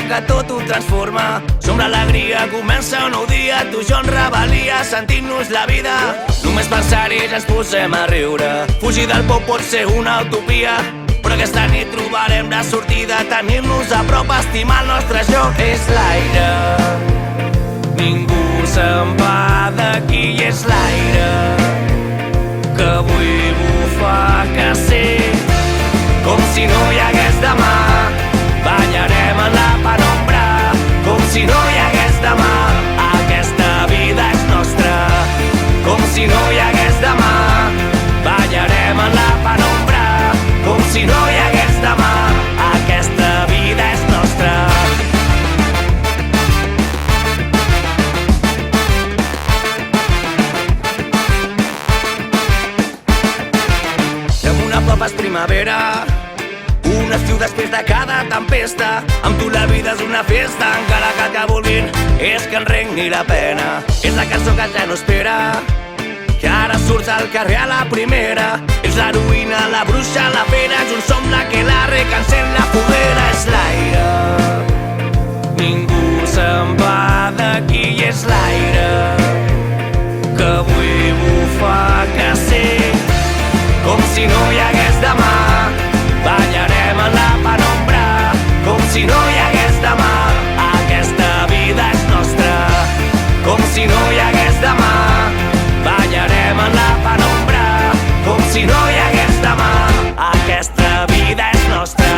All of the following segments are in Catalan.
que tot ho transforma. Som l'alegria, comença un nou dia, tu i jo en rebel·lia, sentint-nos la vida. Només pensar-hi ja ens posem a riure. Fugir del por pot ser una utopia, però aquesta nit trobarem la sortida. Tenir-nos a prop, estimar el nostre joc. És l'aire, ningú se'n va d'aquí, i és l'aire que avui bufa, que sé com si no hi hagués demà. Ballarem en la penombra com si no hi hagués demà. Aquesta vida és nostra com si no hi hagués demà. Ballarem en la penombra com si no hi hagués demà. Aquesta vida és nostra. Fem una papa és primavera, un estiu després de cada tempesta. Amb tu la vida és una festa, encara que et vulguin és que en regni la pena. És la cançó que ja no espera, que ara surts al carrer a la primera. És l'heroïna, la bruixa, la pera, junts som la que l'arre que encén la foguera. És l'aire, ningú se'n va d'aquí, i és l'aire que avui bufa, que sé com si no hi hagués demà. Ballarem en la penombra com si no hi hagués demà. Aquesta vida és nostra com si no hi hagués demà. Ballarem en la penombra com si no hi hagués demà. Aquesta vida és nostra.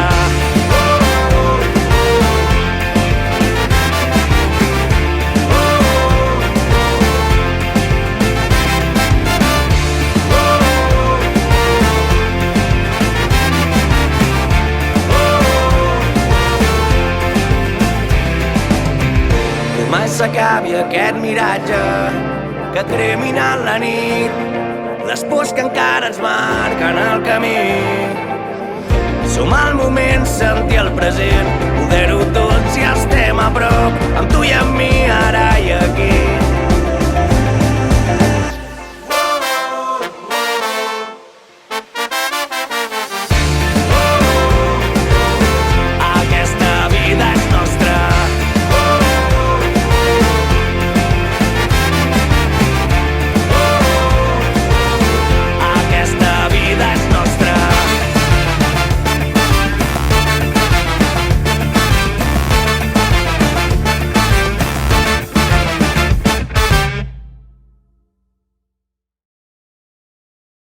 Mai s'acabi aquest miratge que cremina en la nit, les pors que encara ens marquen el camí. Som al moment, sentir el present,